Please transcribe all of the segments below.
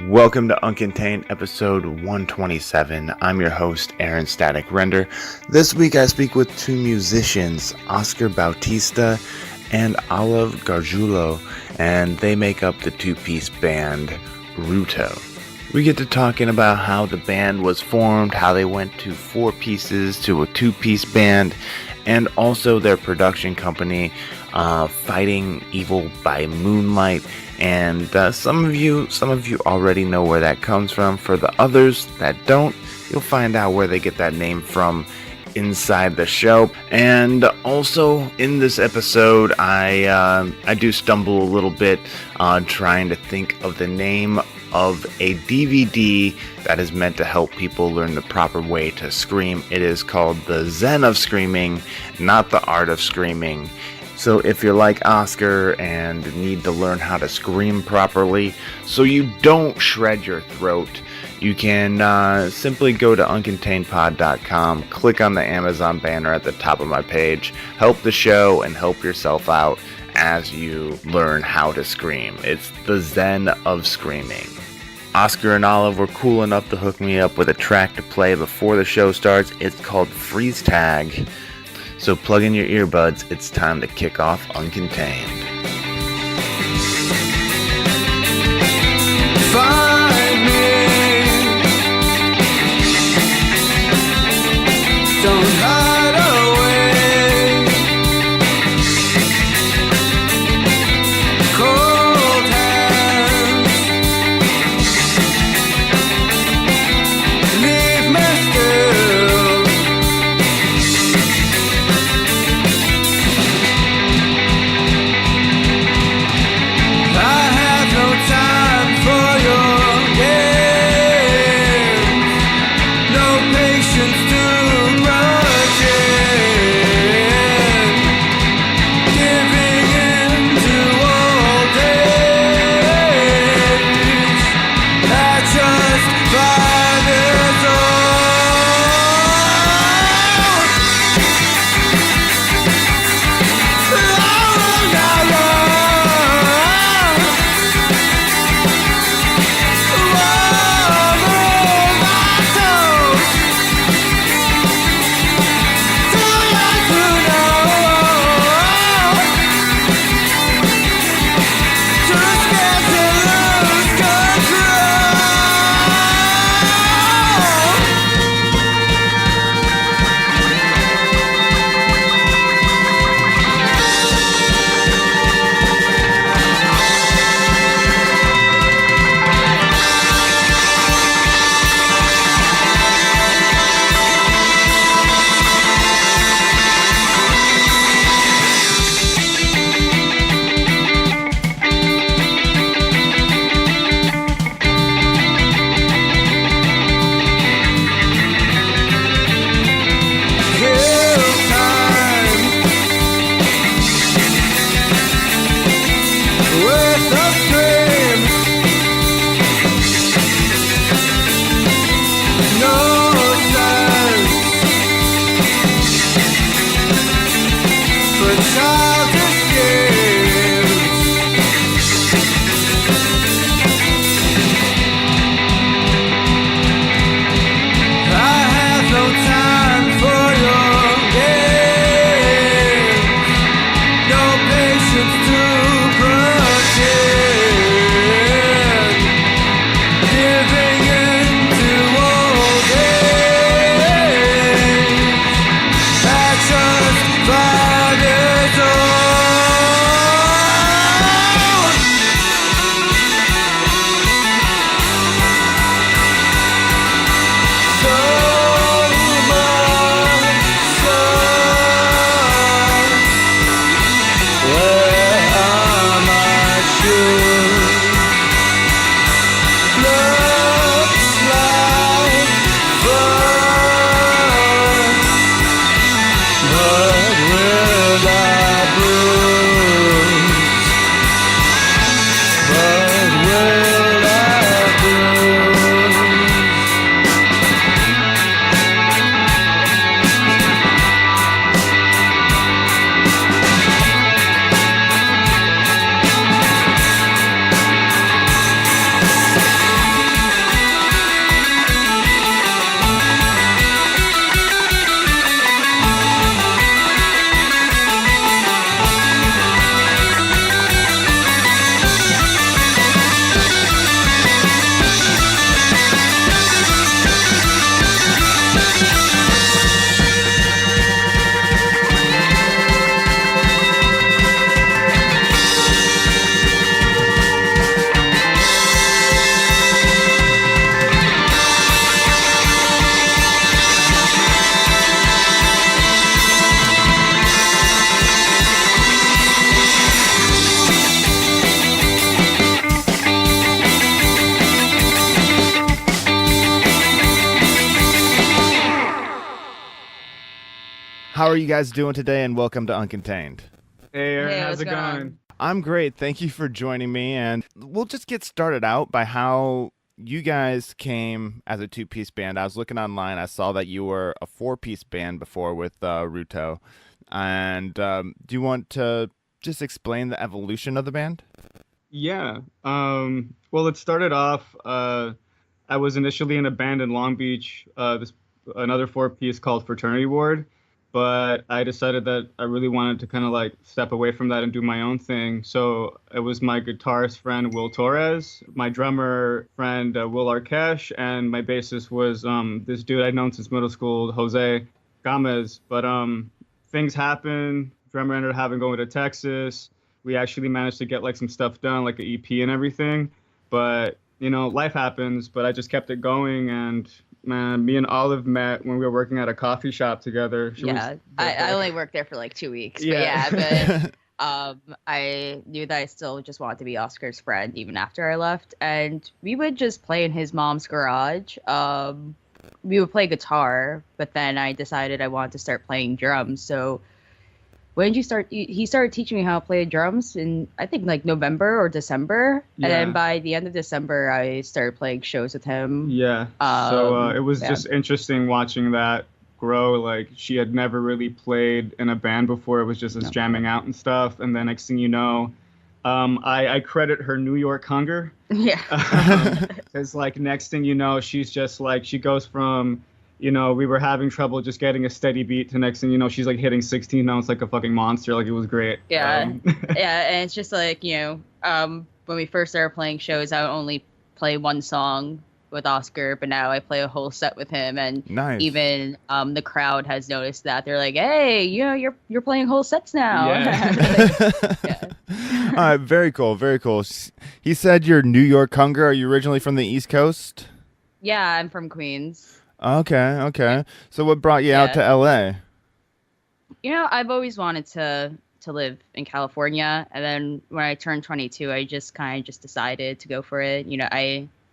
Welcome to Uncontained episode 127. I'm your host, Aaron Static Render. This week I speak with two musicians, Oscar Bautista and Olive Gargiulo, and they make up the two-piece band Ruto. We get to talking about how the band was formed, how they went to 4 pieces to a 2-piece band, and also their production company, Fighting Evil by Moonlight. And some of you already know where that comes from. For the others that don't, you'll find out where they get that name from inside the show. And also in this episode, I do stumble a little bit on trying to think of the name of a DVD that is meant to help people learn the proper way to scream. It is called The Zen of Screaming, not The Art of Screaming. So if you're like Oscar and need to learn how to scream properly so you don't shred your throat, you can simply go to uncontainedpod.com, click on the Amazon banner at the top of my page, help the show and help yourself out as you learn how to scream. It's the Zen of Screaming. Oscar and Olive were cool enough to hook me up with a track to play before the show starts. It's called Freeze Tag. So plug in your earbuds, it's time to kick off Uncontained. Find me. Don't hide away. Cold hands. Leave me still. How are you guys doing today? And welcome to Uncontained. Hey Aaron, Hey, how's what's it going going? on? I'm great. Thank you for joining me. And we'll just get started out by how you guys came as a two-piece band. I was looking online. I saw that you were a four-piece band before with Ruto. And do you want to just explain the evolution of the band? Yeah. Well, it started off. I was initially in a band in Long Beach. This another four-piece called Fraternity Ward, but I decided that I really wanted to kind of like step away from that and do my own thing. So it was my guitarist friend Will Torres, my drummer friend Will Arkesh, and my bassist was this dude I'd known since middle school, Jose Gomez. But things happened. Drummer ended up having going to Texas. We actually managed to get like some stuff done, like an EP and everything. But life happens. But I just kept it going, and man, me and Olive met when we were working at a coffee shop together. Yeah, I only worked there for like 2 weeks, but Yeah. yeah, but I knew that I still just wanted to be Oscar's friend even after I left, and we would just play in his mom's garage. We would play guitar, but then I decided I wanted to start playing drums. So when did you start? He started teaching me how to play drums in I think like November or December, and then Yeah. by the end of December, I started playing shows with him. Yeah. So it was Yeah. just interesting watching that grow. Like she had never really played in a band before. It was just us No. jamming out and stuff. And then next thing you know, I credit her New York hunger. Yeah. Because like next thing you know, she's just like she goes from, we were having trouble just getting a steady beat to next thing you know, she's like hitting 16 notes like a fucking monster. Like it was great. Yeah. Yeah, and it's just like, when we first started playing shows, I would only play one song with Oscar, but now I play a whole set with him, and Nice. even the crowd has noticed that. They're like, "Hey, you're playing whole sets now." Yeah. Yeah. All right, very cool, very cool. He said you're New York hunger. Are you originally from the East Coast? Yeah, I'm from Queens. Okay. So what brought you out to Yeah. LA? I've always wanted to live in California, and then when I turned 22, I just kind of just decided to go for it.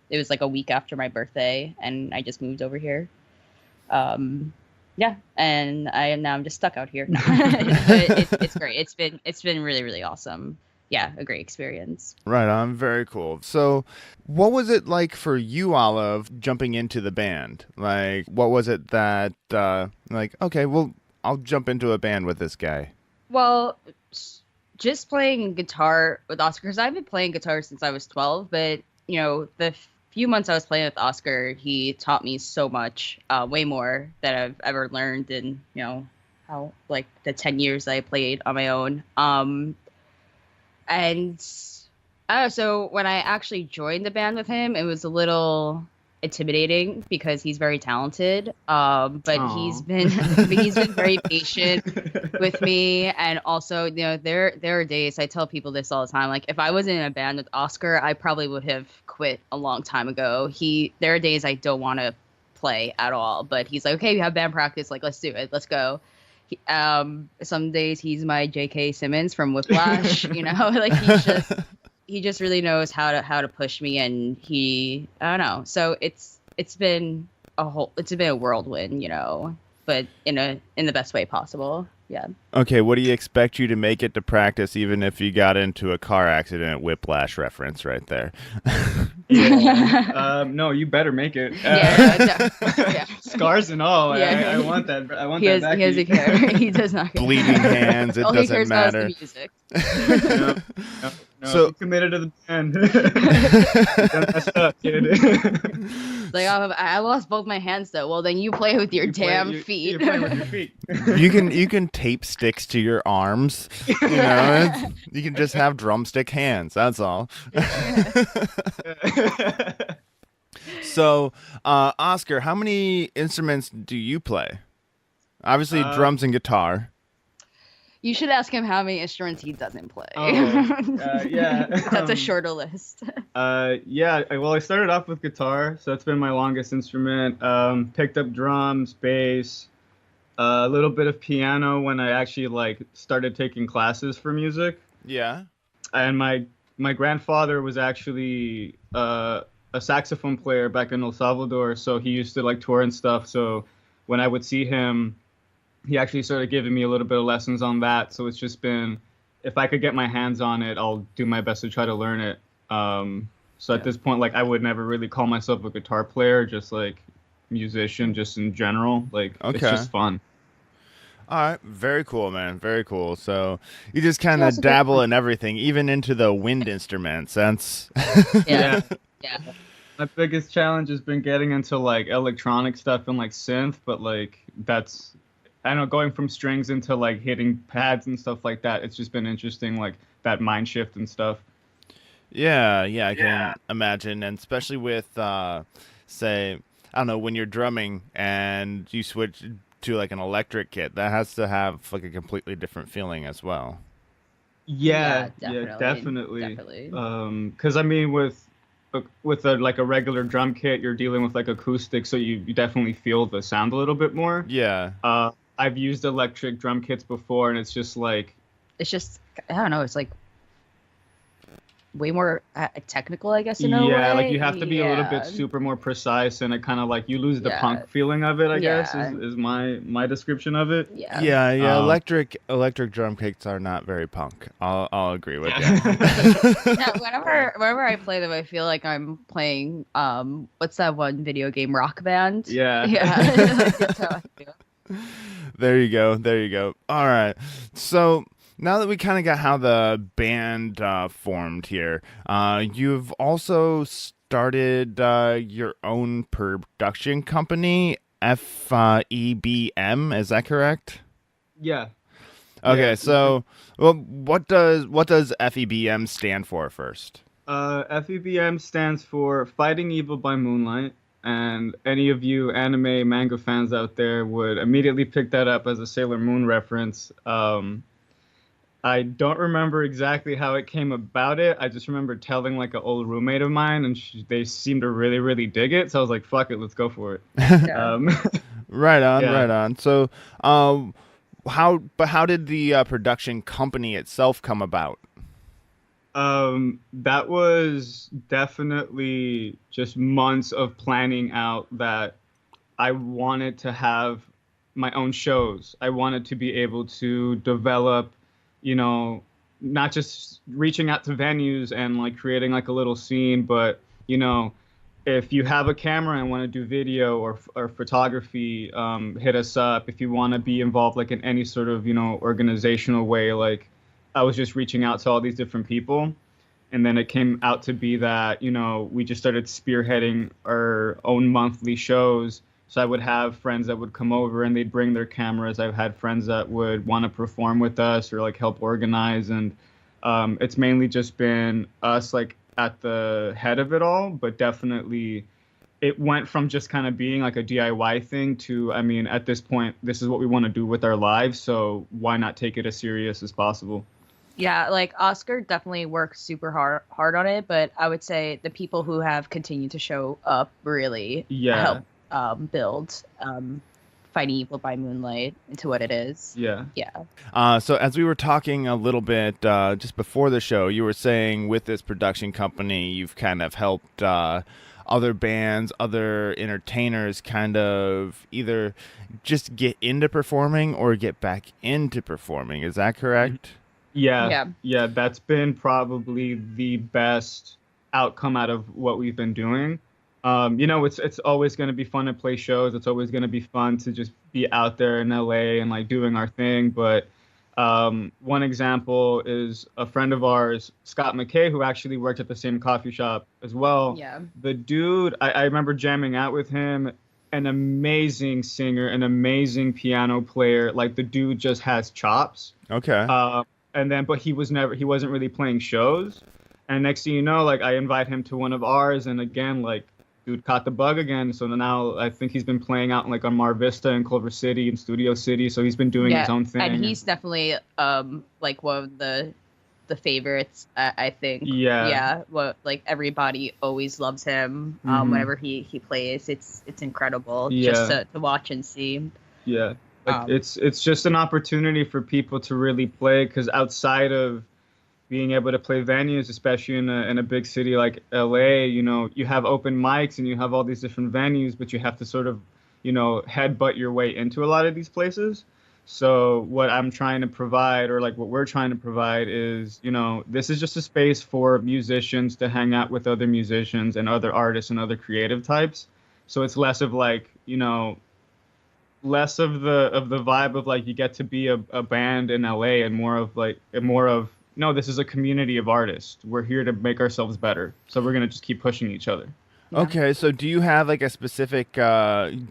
It was like a week after my birthday, and I just moved over here. Yeah, and I'm just stuck out here. No. But it's great. It's been really, really awesome. Yeah, a great experience. Right on, very cool. So, what was it like for you, Olive, jumping into the band? Like, what was it that, okay, well, I'll jump into a band with this guy? Well, just playing guitar with Oscar, because I've been playing guitar since I was 12, but the few months I was playing with Oscar, he taught me so much, way more than I've ever learned in, how like the 10 years I played on my own. And so when I actually joined the band with him, it was a little intimidating because he's very talented. But Aw. he's been very patient with me, and also there are days I tell people this all the time. Like if I was in a band with Oscar, I probably would have quit a long time ago. There are days I don't want to play at all, but he's like, okay, we have band practice, like let's do it, let's go. Some days he's my J.K. Simmons from Whiplash, like he just really knows how to push me, and I don't know. So it's been a whirlwind, but in the best way possible. Yeah. Okay, what do you expect you to make it to practice, even if you got into a car accident? Whiplash reference right there. Yeah. No, you better make it. Yeah. Scars and all. Yeah. I want that. I want He that doesn't back. care. He does not care. Bleeding hands, it All he doesn't cares about matter. is the music. No, So- you committed to the band. You done messed up, kid. Like I lost both my hands though. Well, then you play with your feet. You're playing with your feet. You can tape sticks to your arms. You can just have drumstick hands. That's all. So, Oscar, how many instruments do you play? Obviously, drums and guitar. You should ask him how many instruments he doesn't play. Yeah. That's a shorter list. Yeah. Well, I started off with guitar, so that's been my longest instrument. Picked up drums, bass, a little bit of piano when I actually like started taking classes for music. Yeah. And my grandfather was actually a saxophone player back in El Salvador, so he used to like tour and stuff. So when I would see him, he actually started giving me a little bit of lessons on that. So it's just been, if I could get my hands on it, I'll do my best to try to learn it. So at this point, like I would never really call myself a guitar player, just like musician, just in general. Like it's Okay. just fun. All right, very cool, man. Very cool. So you just kind Yeah, of it's a good dabble one. in everything, even into the wind instruments. That's Yeah. Yeah. Yeah. My biggest challenge has been getting into like electronic stuff and like synth, but like that's, I don't know, going from strings into like hitting pads and stuff like that. It's just been interesting, like that mind shift and stuff. yeah, I can imagine, and especially with say, I don't know, when you're drumming and you switch to like an electric kit, that has to have like a completely different feeling as well. Yeah, yeah, Definitely. definitely. Definitely. Because I mean, with a like a regular drum kit, you're dealing with like acoustic, so you definitely feel the sound a little bit more. Yeah. I've used electric drum kits before, and it's just like, It's just, I don't know, it's like way more technical, I guess, in a yeah, like way. you have to be a little bit Yeah. super more precise, and it kind of like you lose the Yeah. punk feeling of it, I guess, Yeah. is my description of it. Yeah. Yeah. Um, Electric drum kits are not very punk. I'll agree with you. Yeah, whenever I play them, I feel like I'm playing what's that one video game, Rock Band? Yeah. Yeah. Like, that's how I feel. There you go. There you go. All right. So now that we kind of got how the band formed here, you've also started your own production company, FEBM. Is that correct? Yeah. Okay. Yeah. So, well, what does FEBM stand for first? FEBM stands for Fighting Evil by Moonlight, and any of you anime manga fans out there would immediately pick that up as a Sailor Moon reference. I don't remember exactly how it came about it. I just remember telling like an old roommate of mine, and they seemed to really, really dig it. So I was like, "Fuck it, let's go for it." Yeah. Right on. Yeah. Right on. So, how did the production company itself come about? That was definitely just months of planning out that I wanted to have my own shows. I wanted to be able to develop, you know, not just reaching out to venues and like creating like a little scene, but if you have a camera and want to do video or photography, hit us up. If you want to be involved like in any sort of organizational way, like I was just reaching out to all these different people. And then it came out to be that, we just started spearheading our own monthly shows. So I would have friends that would come over and they'd bring their cameras. I've had friends that would want to perform with us or like help organize. And it's mainly just been us like at the head of it all. But definitely it went from just kind of being like a DIY thing to, I mean, at this point, this is what we want to do with our lives. So why not take it as serious as possible? Yeah, like Oscar definitely worked super hard on it, but I would say the people who have continued to show up really Yeah. help build Fighting Evil by Moonlight into what it is. Yeah. Yeah. So as we were talking a little bit just before the show, you were saying with this production company, you've kind of helped other bands, other entertainers kind of either just get into performing or get back into performing. Is that correct? Yeah, that's been probably the best outcome out of what we've been doing. It's always going to be fun to play shows. It's always going to be fun to just be out there in LA and like doing our thing. But one example is a friend of ours, Scott McKay, who actually worked at the same coffee shop as well. Yeah. The dude, I remember jamming out with him. An amazing singer, an amazing piano player. Like the dude just has chops. Okay. But he wasn't really playing shows. And next thing you know, like I invite him to one of ours, and again, like dude caught the bug again. So now I think he's been playing out like on Mar Vista and Culver City and Studio City. So he's been doing his own thing. And he's definitely like one of the favorites, I think. Yeah. Well, like everybody always loves him. Mhm. Whenever he plays, it's incredible Yeah. just to watch and see. Yeah. Like Um, it's just an opportunity for people to really play, because outside of being able to play venues, especially in a big city like LA, you have open mics and you have all these different venues, but you have to sort of, headbutt your way into a lot of these places. So what I'm trying to provide, or like what we're trying to provide, is, this is just a space for musicians to hang out with other musicians and other artists and other creative types. So it's less of like, less of the vibe of like you get to be a band in LA, and more of no, this is a community of artists. We're here to make ourselves better. So we're gonna just keep pushing each other. Yeah. Okay, so do you have like a specific, do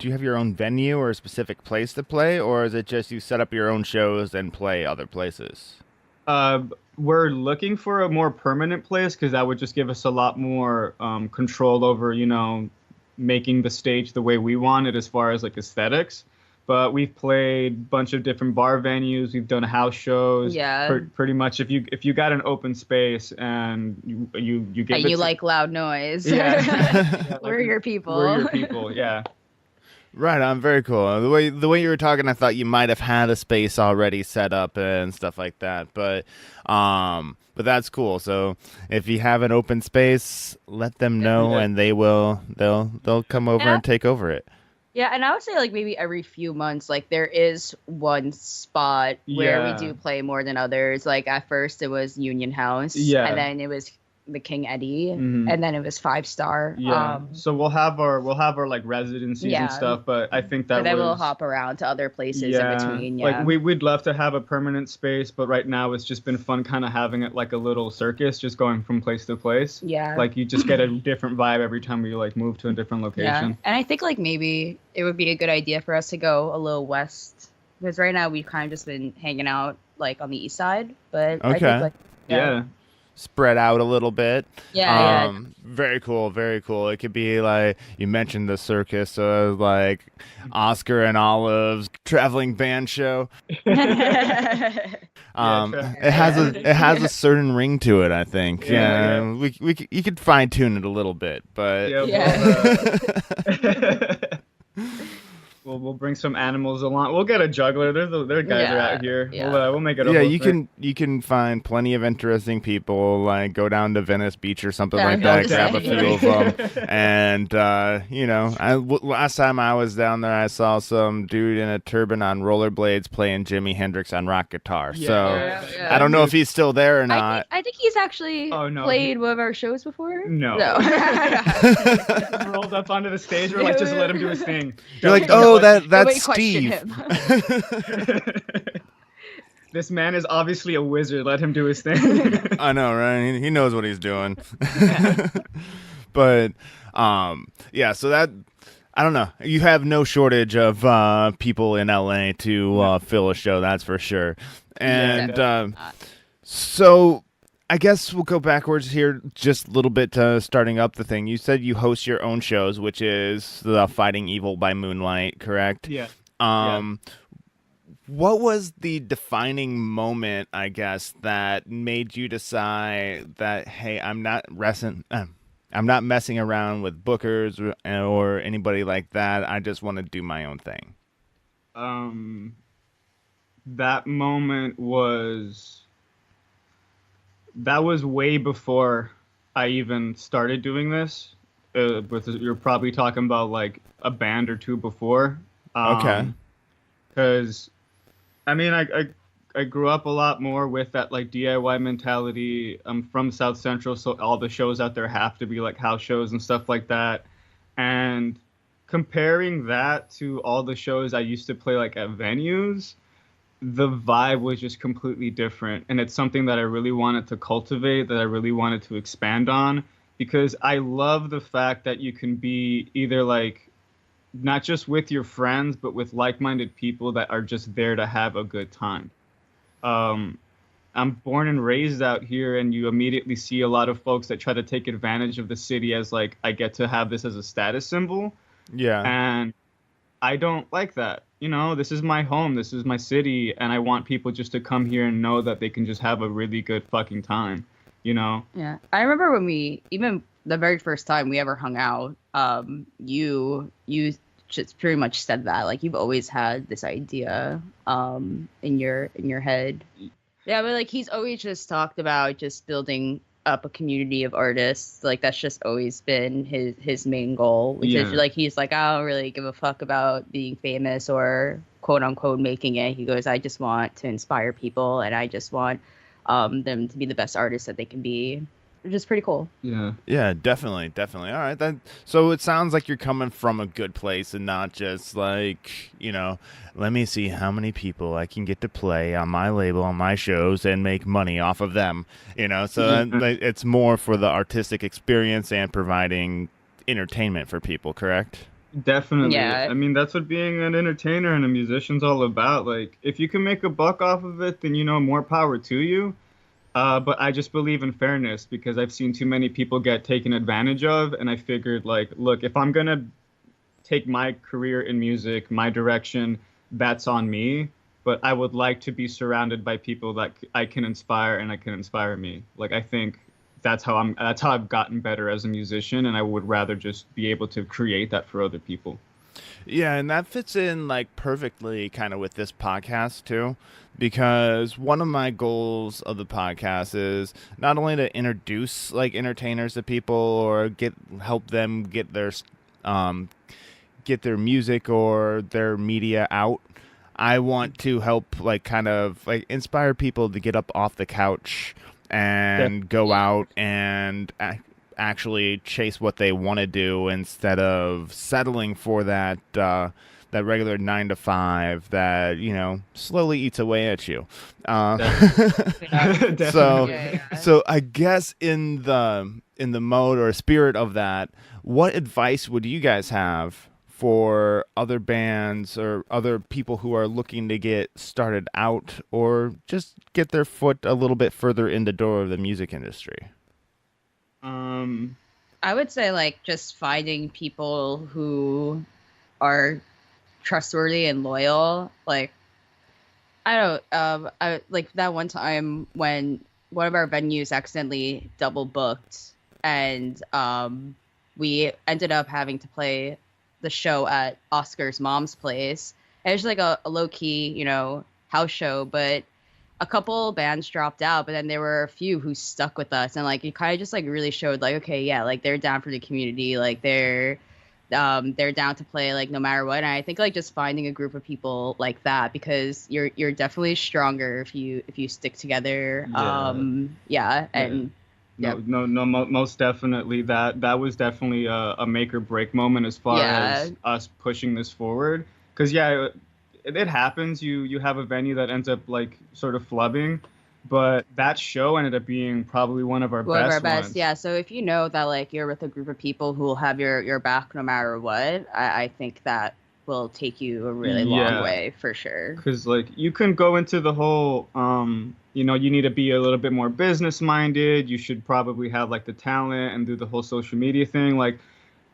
you have your own venue or a specific place to play, or is it just you set up your own shows and play other places? Uh, we're looking for a more permanent place because that would just give us a lot more control over, making the stage the way we want it as far as like aesthetics. But we've played a bunch of different bar venues. We've done house shows. Yeah. Pretty much, if you got an open space and you give And it you to- like loud noise. Yeah. Yeah, We're your people. We're your people. Yeah. Right on, very cool. The way you were talking, I thought you might have had a space already set up and stuff like that. But that's cool. So if you have an open space, let them know, Yeah. and they'll come over Yeah. and take over it. Yeah, and I would say like maybe every few months, like there is one spot where we Yeah. do play more than others. Like at first it was Union House, Yeah. and then it was the King Eddie, Mhm. and then it was 5 Star. Yeah. So we'll have our like residencies Yeah. and stuff, but I think that but then we'll was hop around to other places yeah. in between. Yeah, Like we'd love to have a permanent space, but right now it's just been fun kind of having it like a little circus, just going from place to place. yeah, Like you just get a different vibe every time we like move to a different yeah. location. And I think like maybe it would be a good idea for us to go a little west, because right now we've kind of just been hanging out like on the east side. But I Okay. think, like, Yeah. Spread out a little bit. yeah, Very cool, very cool. It could be like you mentioned the circus, so like Oscar and Olive's traveling band show. yeah. It has a certain ring to it, I think. Yeah, You could fine tune it a little bit, but Yeah. Yeah. We'll bring some animals along. We'll get a juggler. There guys are out here. Yeah. We'll make it. A yeah, whole you thing. can find plenty of interesting people. Like go down to Venice Beach or something Yeah, like I was that. about Grab to a few of them, and last time I was down there, I saw some dude in a turban on rollerblades playing Jimi Hendrix on rock guitar. Yeah. So Yeah. I don't know if he's still there or I not. think, I think he's actually Oh, no. played one of our shows before. No. No. Rolled up onto the stage. We're like, just let him do his thing. You're like, No, oh, nobody that's questioned Steve. him. This man is obviously a wizard. Let him do his thing. I know, right? He knows what he's doing. But yeah, so that I don't know. You have no shortage of people in LA to fill a show, that's for sure. And so I guess we'll go backwards here just a little bit to starting up the thing. You said you host your own shows, which is the Fighting Evil by Moonlight, correct? Yeah. What was the defining moment, I guess, that made you decide that, hey, I'm not messing around with bookers or anybody like that. I just want to do my own thing. That moment was way before I even started doing this. You're probably talking about like a band or two before. Okay. Because, I mean, I grew up a lot more with that like DIY mentality. I'm from South Central, so all the shows out there have to be like house shows and stuff like that. And comparing that to all the shows I used to play like at venues, the vibe was just completely different. And it's something that I really wanted to cultivate, that I really wanted to expand on, because I love the fact that you can be either like not just with your friends, but with like-minded people that are just there to have a good time. I'm born and raised out here, and you immediately see a lot of folks that try to take advantage of the city as like, I get to have this as a status symbol. Yeah. And I don't like that. You know, this is my home, this is my city, and I want people just to come here and know that they can just have a really good fucking time, you know? Yeah. I remember when even the very first time we ever hung out, you just pretty much said that, like, you've always had this idea in your head. Yeah, but like he's always just talked about just building up a community of artists. Like that's just always been his main goal. Which is like he's like, I don't really give a fuck about being famous or quote unquote making it. He goes, I just want to inspire people, and I just want them to be the best artists that they can be, which is pretty cool. Yeah. Yeah, definitely, definitely. All right, so it sounds like you're coming from a good place and not just like, let me see how many people I can get to play on my label, on my shows, and make money off of them. So it's more for the artistic experience and providing entertainment for people, correct? Definitely. Yeah. I mean, that's what being an entertainer and a musician's all about. Like, if you can make a buck off of it, then, more power to you. But I just believe in fairness because I've seen too many people get taken advantage of. And I figured, like, look, if I'm going to take my career in music, my direction, that's on me. But I would like to be surrounded by people that I can inspire and I can inspire me. Like, I think that's how I've gotten better as a musician, and I would rather just be able to create that for other people. Yeah, and that fits in like perfectly kind of with this podcast too, because one of my goals of the podcast is not only to introduce like entertainers to people or help them get their music or their media out. I want to help like kind of like inspire people to get up off the couch and go out and actually chase what they want to do instead of settling for that regular 9 to 5 that slowly eats away at you. So I guess in the mode or spirit of that, what advice would you guys have for other bands or other people who are looking to get started out or just get their foot a little bit further in the door of the music industry? I would say like just finding people who are trustworthy and loyal. Like I like that one time when one of our venues accidentally double booked, and we ended up having to play the show at Oscar's mom's place. And it was like a low key, house show, but a couple bands dropped out, but then there were a few who stuck with us, and like it kind of just like really showed like, okay, yeah, like they're down for the community, like they're down to play like no matter what. And I think like just finding a group of people like that, because you're definitely stronger if you stick together. Most definitely that was definitely a make or break moment as far as us pushing this forward. Because it happens. You have a venue that ends up like sort of flubbing, but that show ended up being probably one of our best ones. Yeah. So if you know that like you're with a group of people who will have your back no matter what, I think that will take you a really long way for sure. Because like you can go into the whole you need to be a little bit more business minded. You should probably have like the talent and do the whole social media thing. Like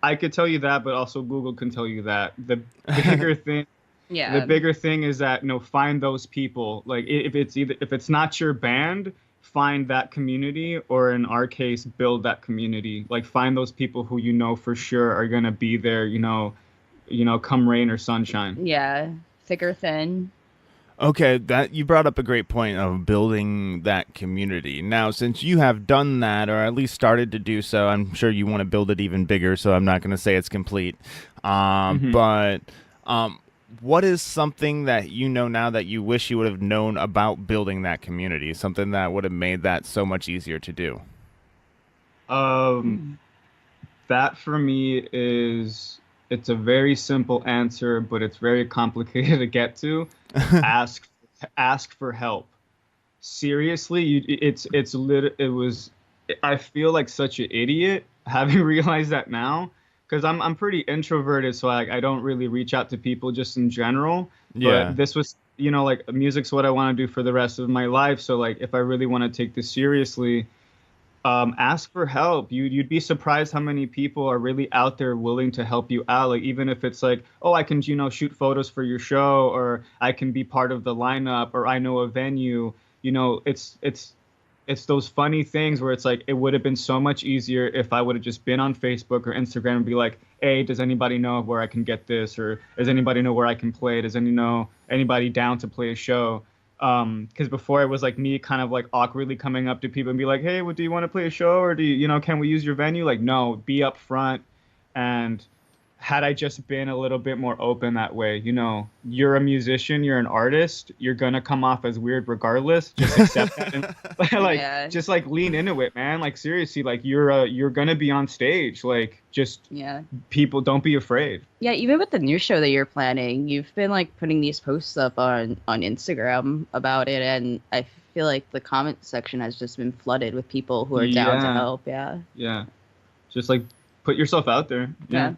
I could tell you that, but also Google can tell you that. The bigger thing. Yeah. The bigger thing is that find those people. Like if it's not your band, find that community, or in our case, build that community. Like find those people who for sure are gonna be there. Come rain or sunshine. Yeah, thick or thin. Okay, that you brought up a great point of building that community. Now, since you have done that, or at least started to do so, I'm sure you want to build it even bigger. So I'm not going to say it's complete. But what is something that now that you wish you would have known about building that community? Something that would have made that so much easier to do? That for me it's a very simple answer, but it's very complicated to get to. Ask for help. Seriously, I feel like such an idiot having realized that now. Because I'm pretty introverted, so I don't really reach out to people just in general. Yeah. But this was, like music's what I want to do for the rest of my life. So like, if I really want to take this seriously, ask for help. You'd be surprised how many people are really out there willing to help you out. Like even if it's like, oh, I can shoot photos for your show, or I can be part of the lineup, or I know a venue. It's those funny things where it's like, it would have been so much easier if I would have just been on Facebook or Instagram and be like, hey, does anybody know where I can get this? Or does anybody know where I can play? Does anybody down to play a show? Because before it was like me kind of like awkwardly coming up to people and be like, hey, do you want to play a show? Or can we use your venue? Like, no, be up front and had I just been a little bit more open that way, you know, you're a musician, you're an artist, you're gonna come off as weird regardless. Just accept that and like Yeah. just like lean into it, man. Like seriously, like you're gonna be on stage. Like just Yeah. people don't be afraid. Yeah, even with the new show that you're planning, you've been like putting these posts up on Instagram about it, and I feel like the comment section has just been flooded with people who are down to Yeah. help. Yeah. Yeah. Just like put yourself out there. Yeah.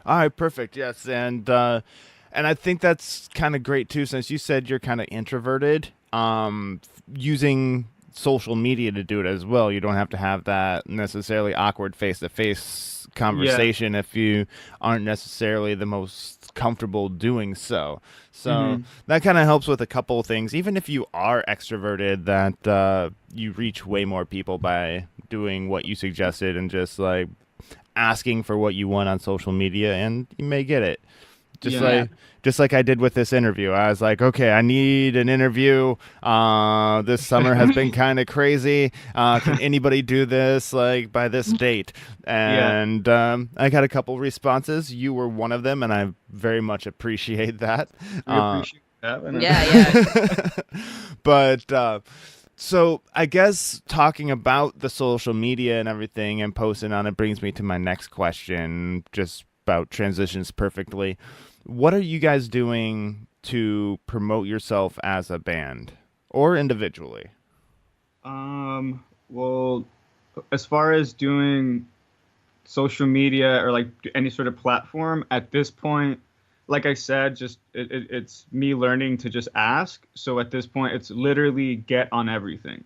All right, perfect. Yes, and I think that's kind of great too, since you said you're kind of introverted. Using social media to do it as well. You don't have to have that necessarily awkward face-to-face conversation if you aren't necessarily the most comfortable doing so. So that kind of helps with a couple of things. Even if you are extroverted, that you reach way more people by doing what you suggested and just like asking for what you want on social media, and you may get it. Just like I did with this interview. I was like, okay, I need an interview. This summer has been kind of crazy. Can anybody do this like by this date? And I got a couple responses. You were one of them, and I very much appreciate that. We appreciate that. Yeah. But so I guess talking about the social media and everything and posting on it brings me to my next question, just about transitions perfectly. What are you guys doing to promote yourself as a band or individually? Well, as far as doing social media or like any sort of platform at this point, like I said, just it's me learning to just ask. So at this point, it's literally get on everything.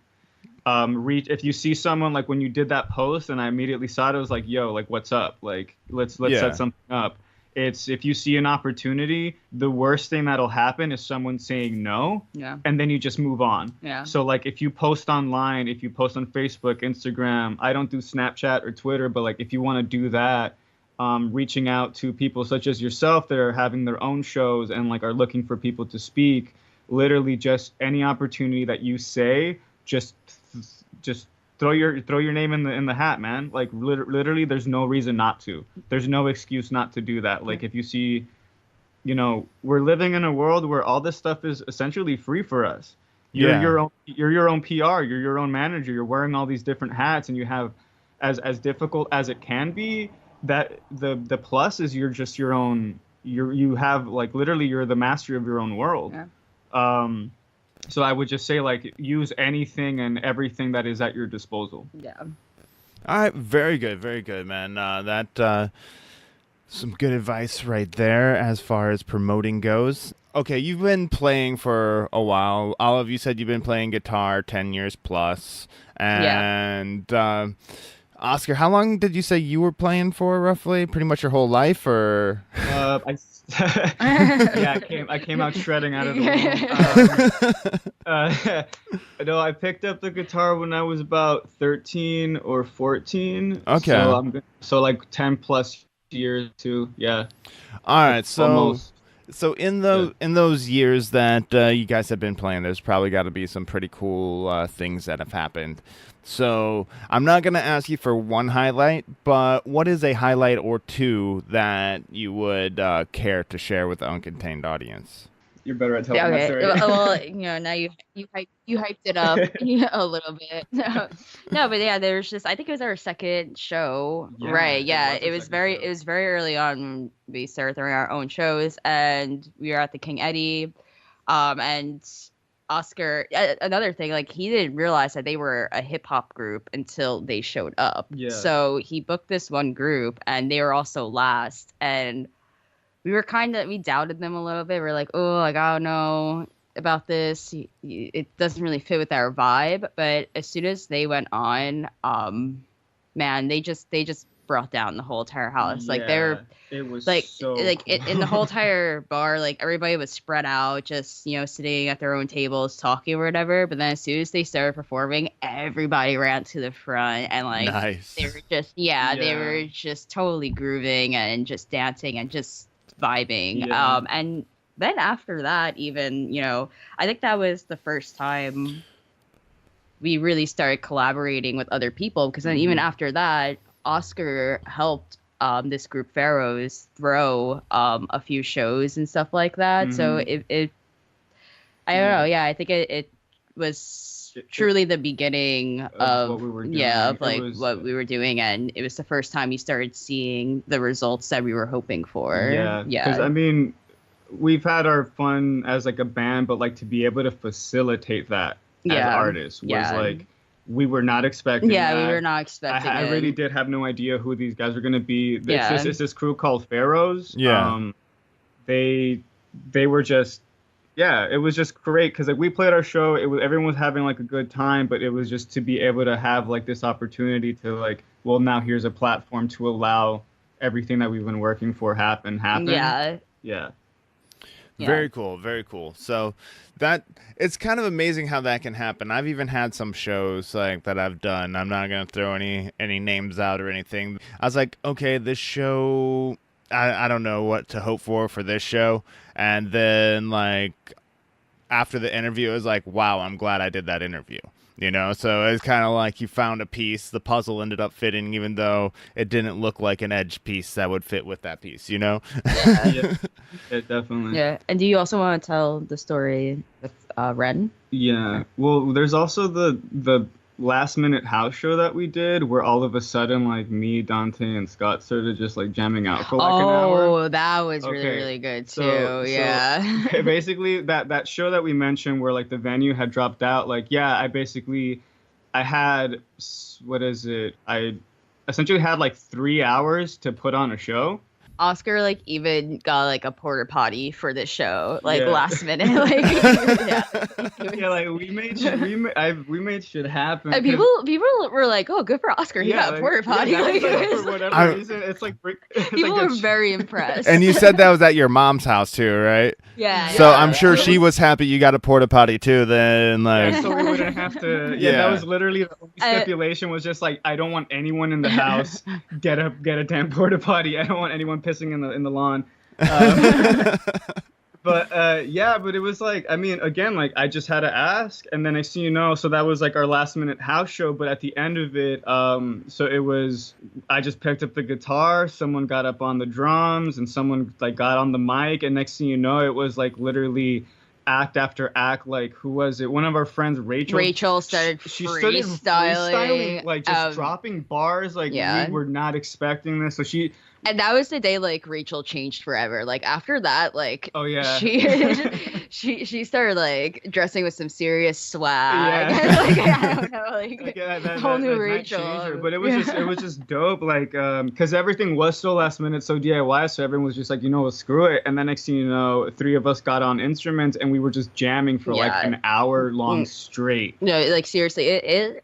If you see someone, like when you did that post and I immediately saw it, I was like, yo, like what's up? Like let's set something up. It's if you see an opportunity, the worst thing that'll happen is someone saying no, and then you just move on. Yeah. So like if you post online, if you post on Facebook, Instagram, I don't do Snapchat or Twitter, but like if you want to do that, reaching out to people such as yourself that are having their own shows and like are looking for people to speak, literally just any opportunity that you say, just throw your name in the hat, man. Like literally there's no reason not to. There's no excuse not to do that. Like if you see, you know, we're living in a world where all this stuff is essentially free for us. You're your own PR, you're your own manager, you're wearing all these different hats, and you have as difficult as it can be, that the plus is you're just your own, you have like literally you're the master of your own world. So I would just say, like, use anything and everything that is at your disposal. Yeah. All right, very good, man. That some good advice right there as far as promoting goes. Okay, you've been playing for a while. Olive, you said you've been playing guitar 10 years plus. And Oscar, how long did you say you were playing for, roughly? Pretty much your whole life, or? I came out shredding out of the womb. No, I picked up the guitar when I was about 13 or 14. Okay. So like 10 plus years too. Yeah. All right. So almost. So in those years that you guys have been playing, there's probably got to be some pretty cool things that have happened. So I'm not going to ask you for one highlight, but what is a highlight or two that you would care to share with the uncontained audience? You're better at telling okay. that story. Well, you know, now you hyped it up a little bit. No, but yeah, there's just, I think it was our second show, right? Yeah, it was very early on when we started throwing our own shows, and we were at the King Eddie, and Oscar. Another thing, like, he didn't realize that they were a hip hop group until they showed up. Yeah. So he booked this one group, and they were also last, and we doubted them a little bit. We're like, oh, like, I don't know about this. It doesn't really fit with our vibe. But as soon as they went on, man, they just brought down the whole entire house. Like, it was like, so like cool. in the whole entire bar, like, everybody was spread out, just, you know, sitting at their own tables, talking or whatever. But then as soon as they started performing, everybody ran to the front, and like, nice. they were just, they were just totally grooving and just dancing and just vibing. And then after that, even, you know, I think that was the first time we really started collaborating with other people, because then even after that, Oscar helped this group Pharaohs throw a few shows and stuff like that. So it I don't know. Yeah, I think it was truly the beginning of what we were doing. yeah, of It like was- what we were doing, and it was the first time you started seeing the results that we were hoping for. Yeah, because yeah, I mean, we've had our fun as like a band, but like to be able to facilitate that as Yeah, artists was yeah. like we were not expecting. yeah. that. We were not expecting I it. really did have no idea who these guys were gonna be. Yeah. It's this crew called Pharaohs. Yeah. They were just it was just great because like we played our show. It was everyone was having like a good time, but it was just to be able to have like this opportunity to like, well, now here's a platform to allow everything that we've been working for happen. Yeah. Yeah. Yeah. Very cool, very cool. So that it's kind of amazing how that can happen. I've even had some shows like that I've done. I'm not gonna throw any names out or anything. I was like, okay, this show, I don't know what to hope for this show. And then like after the interview, it was like, wow, I'm glad I did that interview. You know, so it's kind of like you found a piece. The puzzle ended up fitting, even though it didn't look like an edge piece that would fit with that piece. You know. Yeah, definitely. Yeah. And do you also want to tell the story with Ren? Yeah. Well, there's also the last minute house show that we did where all of a sudden like me, Dante, and Scott started just like jamming out for like an hour. Oh, that was really, Okay, really good too. so- yeah. Basically that show that we mentioned where like the venue had dropped out, like I had I essentially had like 3 hours to put on a show. Oscar like even got like a porta potty for this show, like Yeah. last minute. Like yeah. Yeah, like we made shit happen. And 'cause- people were like, "Oh, good for Oscar! He got a like, porta potty." that Like, was, like, it was- for whatever I- reason, it's like it's people like were the- very impressed. And you said that was at your mom's house too, right? yeah. So yeah, I'm sure yeah. she was happy you got a porta potty too. Then like, Yeah, so we wouldn't have to. Yeah. That was literally the only stipulation. Was just like I don't want anyone in the house get a damn porta potty. I don't want anyone pissing in the lawn. But it was like, I mean, again, like I just had to ask, and then next thing you know, so that was like our last minute house show. But at the end of it, so it was, I just picked up the guitar, someone got up on the drums, and someone like got on the mic, and next thing you know, it was like literally act after act. Like who was it? One of our friends, Rachel. Rachel started She started freestyling, like just dropping bars. Like yeah. we were not expecting this. So she. And that was the day like Rachel changed forever. Like after that, like Oh yeah. she started like dressing with some serious swag. Yeah. Like I don't know, like Like, yeah, whole new that might Rachel. change her, but it was just dope. Like because everything was so last minute, so DIY. So everyone was just like, well, screw it. And then next thing you know, 3 of us got on instruments and we were just jamming for like Yeah. an hour long straight. No, like seriously, it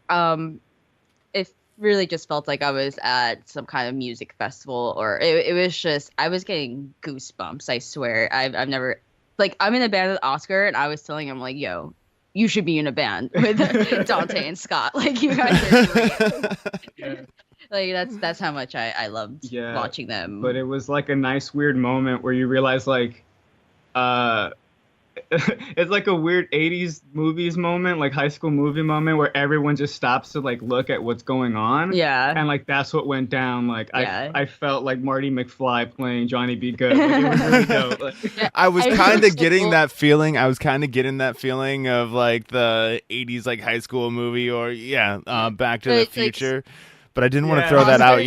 really just felt like I was at some kind of music festival, or it was just I was getting goosebumps. I swear, I've never like I'm in a band with Oscar, and I was telling him like, yo, you should be in a band with Dante and Scott. Like you guys are great. Yeah. Like that's how much I loved Yeah, watching them. But it was like a nice weird moment where you realize like it's like a weird 80s movies moment, like high school movie moment where everyone just stops to like look at what's going on. yeah. And like that's what went down. Like Yeah. I felt like Marty McFly playing Johnny B. Good. Like, it was really dope. Like, I was I kind was of getting so- that feeling. I was kind of getting that feeling of like the 80s like high school movie or Back to the But, like, Future. But I didn't want to Yeah. throw that out Oscar's-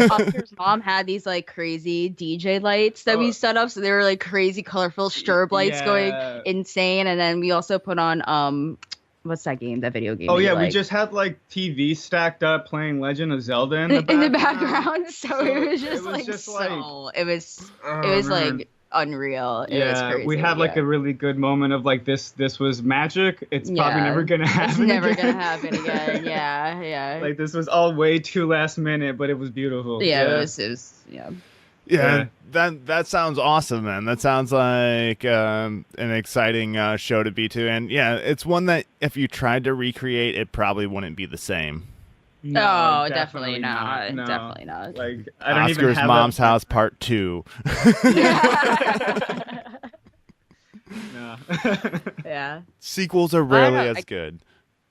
yet. Oscar's mom had these like crazy DJ lights that we Oh. set up, so they were like crazy colorful strobe lights going Yeah. insane. And then we also put on what's that game? That video game? Oh that you yeah, we like? just had like TV stacked up playing Legend of Zelda in the in the background. background. So it was just like it was Oh, man. like unreal. It was Yeah, crazy. we had like yeah. a really good moment of like this was magic. It's probably Yeah. never gonna happen. It's never again. gonna happen again. Yeah, yeah. Like this was all way too last minute, but it was beautiful. yeah, it was yeah. Yeah, that sounds awesome, man. That sounds like an exciting show to be to. And yeah, it's one that if you tried to recreate, it probably wouldn't be the same. No, definitely not. No. Definitely not. Like I don't even Oscar's have Mom's that- House Part 2. No. Yeah. Sequels are rarely know, as good.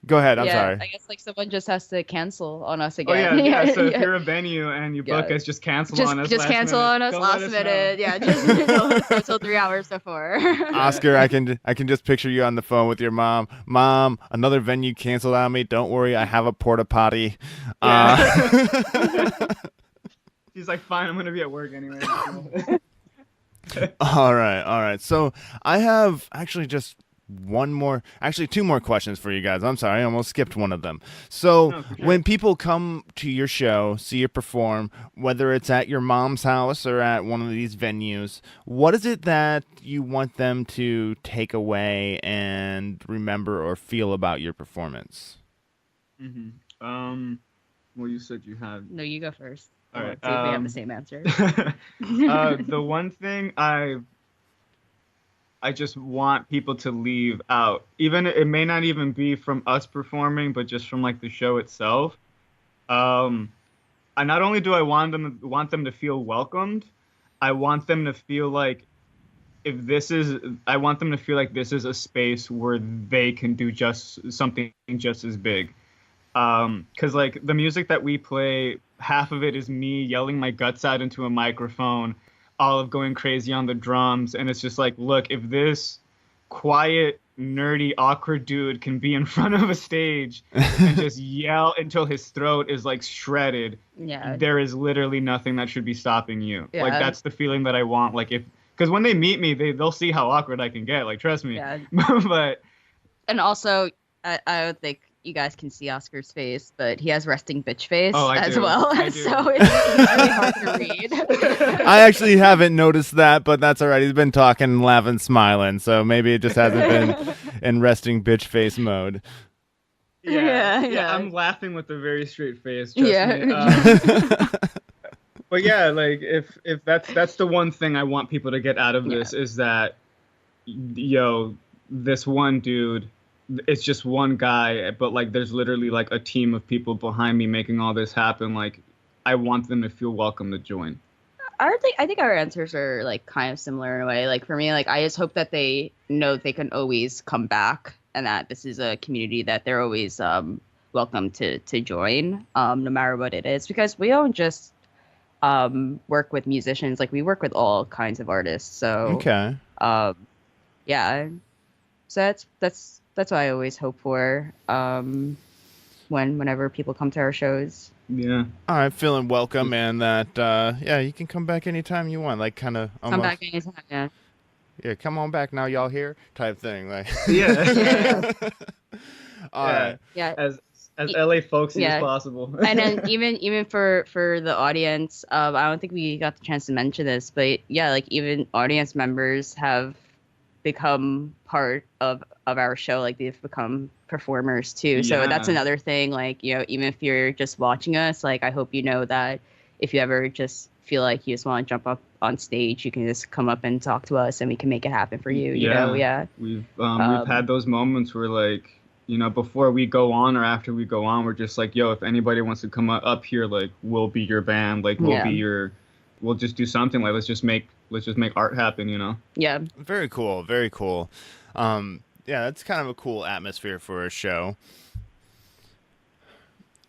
Go ahead. I'm yeah, sorry. I guess like someone just has to cancel on us Oh again. yeah. So if you're a venue and you book Yeah. us, just cancel just on us. just last cancel minute. on us Don't let last us minute. know. Yeah, just until 3 hours before. Oscar, I can just picture you on the phone with your mom. Mom, another venue canceled on me. Don't worry, I have a porta potty. Yeah. She's like, fine, I'm gonna be at work anyway. All right. So I have actually just two more questions for you guys. I'm sorry, I almost skipped one of them. So No, for sure. when people come to your show, see you perform, whether it's at your mom's house or at one of these venues, what is it that you want them to take away and remember or feel about your performance? Well, you said you had. No, you go first. All right. See if we have the same answer. The one thing I just want people to leave out, even it may not even be from us performing, but just from like the show itself. I not only do I want them to feel welcomed, I want them to feel like I want them to feel like this is a space where they can do just something just as big. Because like the music that we play, half of it is me yelling my guts out into a microphone, Olive going crazy on the drums, and it's just like, look, if this quiet, nerdy, awkward dude can be in front of a stage and just yell until his throat is like shredded, Yeah. there is literally nothing that should be stopping you. Yeah. Like that's the feeling that I want. Like because when they meet me, they'll see how awkward I can get. Like trust me. Yeah. But And also, I don't think you guys can see Oscar's face, but he has resting bitch face Oh, I as do. well. I do. So it's really hard to read. I actually haven't noticed that, but that's all right. He's been talking, laughing, smiling, so maybe it just hasn't been in resting bitch face mode. Yeah. I'm laughing with a very straight face. Trust Yeah. me. But yeah, like if that's the one thing I want people to get out of this is that, this one dude, it's just one guy, but like there's literally like a team of people behind me making all this happen. Like I want them to feel welcome to join. I think our answers are like kind of similar in a way. Like for me, like I just hope that they know they can always come back and that this is a community that they're always welcome to join, no matter what it is, because we don't just work with musicians, like we work with all kinds of artists. So Okay. yeah. So that's what I always hope for whenever people come to our shows. Yeah. All right, feeling welcome, and that you can come back anytime you want, like kind of Come back anytime. Yeah. yeah, come on back now, y'all here type thing, like Yeah. all right. Yeah. As LA folksy Yeah. as possible. And then even for the audience, I don't think we got the chance to mention this, but yeah, like even audience members have become part of our show. Like they've become performers too. So that's Yeah. another thing. Like, even if you're just watching us, like I hope you know that if you ever just feel like you just want to jump up on stage, you can just come up and talk to us and we can make it happen for you. You know, yeah. We've had those moments where like, before we go on or after we go on, we're just like, if anybody wants to come up here, like we'll be your band, like we'll just do something, like let's just make art happen, Yeah. Very cool, very cool. Yeah, that's kind of a cool atmosphere for a show.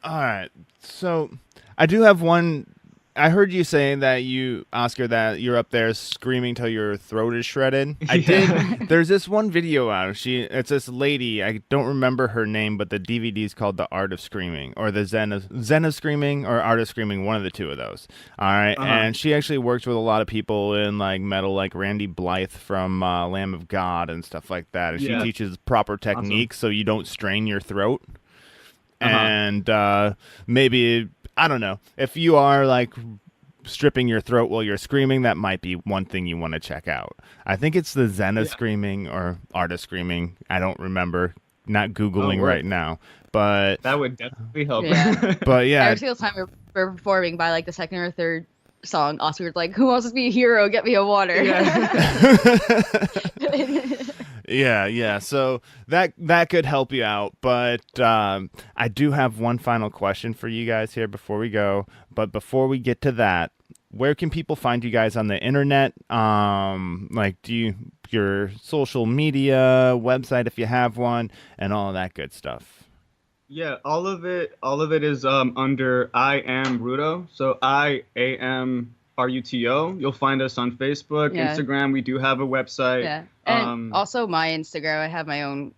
All right, so I do have one. I heard you saying that Oscar, that you're up there screaming till your throat is shredded. I did. There's this one video out. It's this lady. I don't remember her name, but the DVD is called The Art of Screaming, or the Zen of Screaming, or Art of Screaming. One of the two of those. All right, and she actually works with a lot of people in like metal, like Randy Blythe from Lamb of God and stuff like that. And she teaches proper techniques so you don't strain your throat. And maybe, I don't know, if you are like stripping your throat while you're screaming, that might be one thing you want to check out. I think it's the Zen of Screaming or Art of Screaming. I don't remember. Not Googling right now, but that would definitely help. Yeah. But yeah, every single time we're performing, by like the second or third song, Oscar's like, "Who wants to be a hero? Get me a water." Yeah. So that could help you out, but I do have one final question for you guys here before we go. But before we get to that, where can people find you guys on the internet? Like, your social media website if you have one, and all of that good stuff. Yeah, all of it is under I am Ruto. So IAMRUTO. You'll find us on Facebook, Yeah. Instagram. We do have a website. Yeah. And also my Instagram, I have my own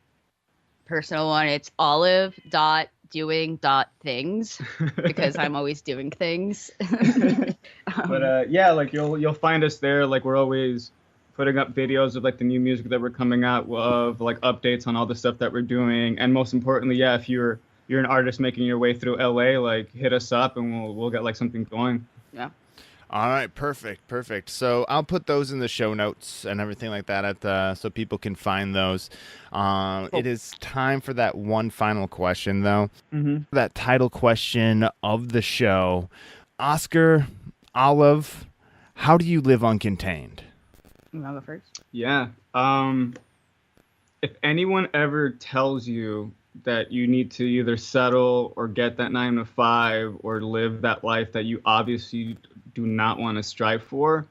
personal one. It's olive.doing.things because I'm always doing things. But yeah, like you'll find us there. Like we're always putting up videos of like the new music that we're coming out of, like updates on all the stuff that we're doing, and most importantly, yeah, if you're an artist making your way through LA, like hit us up and we'll get like something going. Yeah. All right, perfect. So I'll put those in the show notes and everything like that so people can find those. It is time for that one final question, though. Mm-hmm. That title question of the show. Oscar, Olive, how do you live uncontained? You want to go first? Yeah. If anyone ever tells you that you need to either settle or get that 9 to 5 or live that life that you obviously do not want to strive for,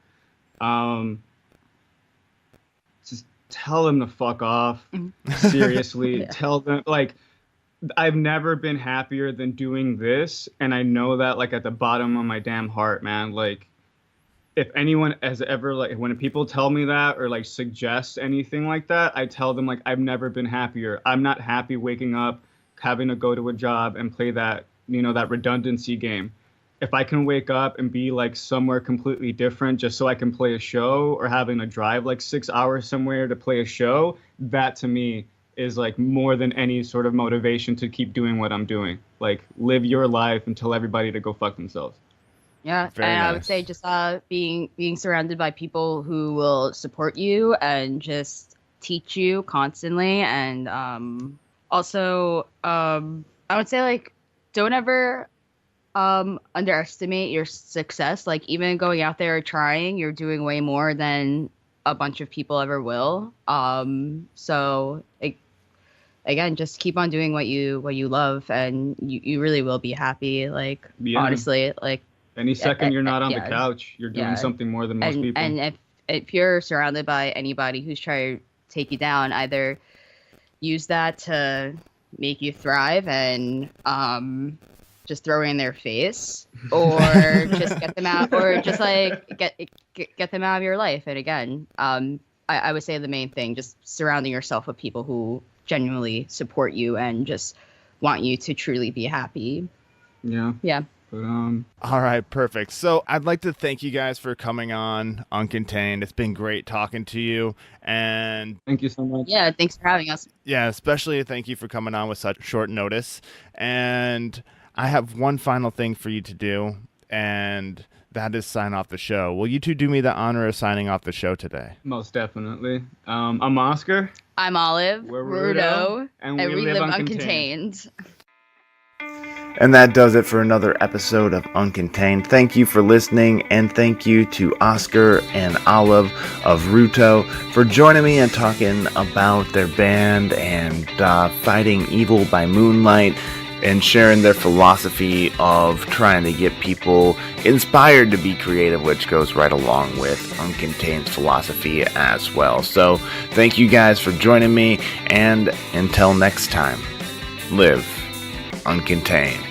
just tell them to fuck off. Seriously, tell them, like, I've never been happier than doing this, and I know that, like, at the bottom of my damn heart, man. Like, if anyone has ever, like, when people tell me that or like suggest anything like that, I tell them, like, I've never been happier. I'm not happy waking up, having to go to a job and play that, that redundancy game. If I can wake up and be like somewhere completely different just so I can play a show, or having to drive like 6 hours somewhere to play a show, that to me is like more than any sort of motivation to keep doing what I'm doing. Like, live your life and tell everybody to go fuck themselves. Yeah, Very and I would nice. say just being surrounded by people who will support you and just teach you constantly, and also I would say, like, don't ever underestimate your success. Like, even going out there trying, you're doing way more than a bunch of people ever will. So again, just keep on doing what you love, and you really will be happy. Like, Yeah. honestly, like. Any second you're not on the Yeah. couch, you're doing Yeah. something more than most people. And if you're surrounded by anybody who's trying to take you down, either use that to make you thrive and just throw it in their face, or just get them out, or just like get them out of your life. And again, I would say the main thing, just surrounding yourself with people who genuinely support you and just want you to truly be happy. Yeah. Yeah. But All right, perfect. So I'd like to thank you guys for coming on Uncontained. It's been great talking to you. And thank you so much. Yeah, thanks for having us. yeah, especially thank you for coming on with such short notice. And I have one final thing for you to do, and that is sign off the show. Will you two do me the honor of signing off the show today? Most definitely. I'm Oscar. I'm Olive. We're Ruto. and And we live uncontained. uncontained. And that does it for another episode of Uncontained. Thank you for listening, and thank you to Oscar and Olive of Ruto for joining me and talking about their band and Fighting Evil by Moonlight, and sharing their philosophy of trying to get people inspired to be creative, which goes right along with Uncontained's philosophy as well. So thank you guys for joining me, and until next time, live uncontained.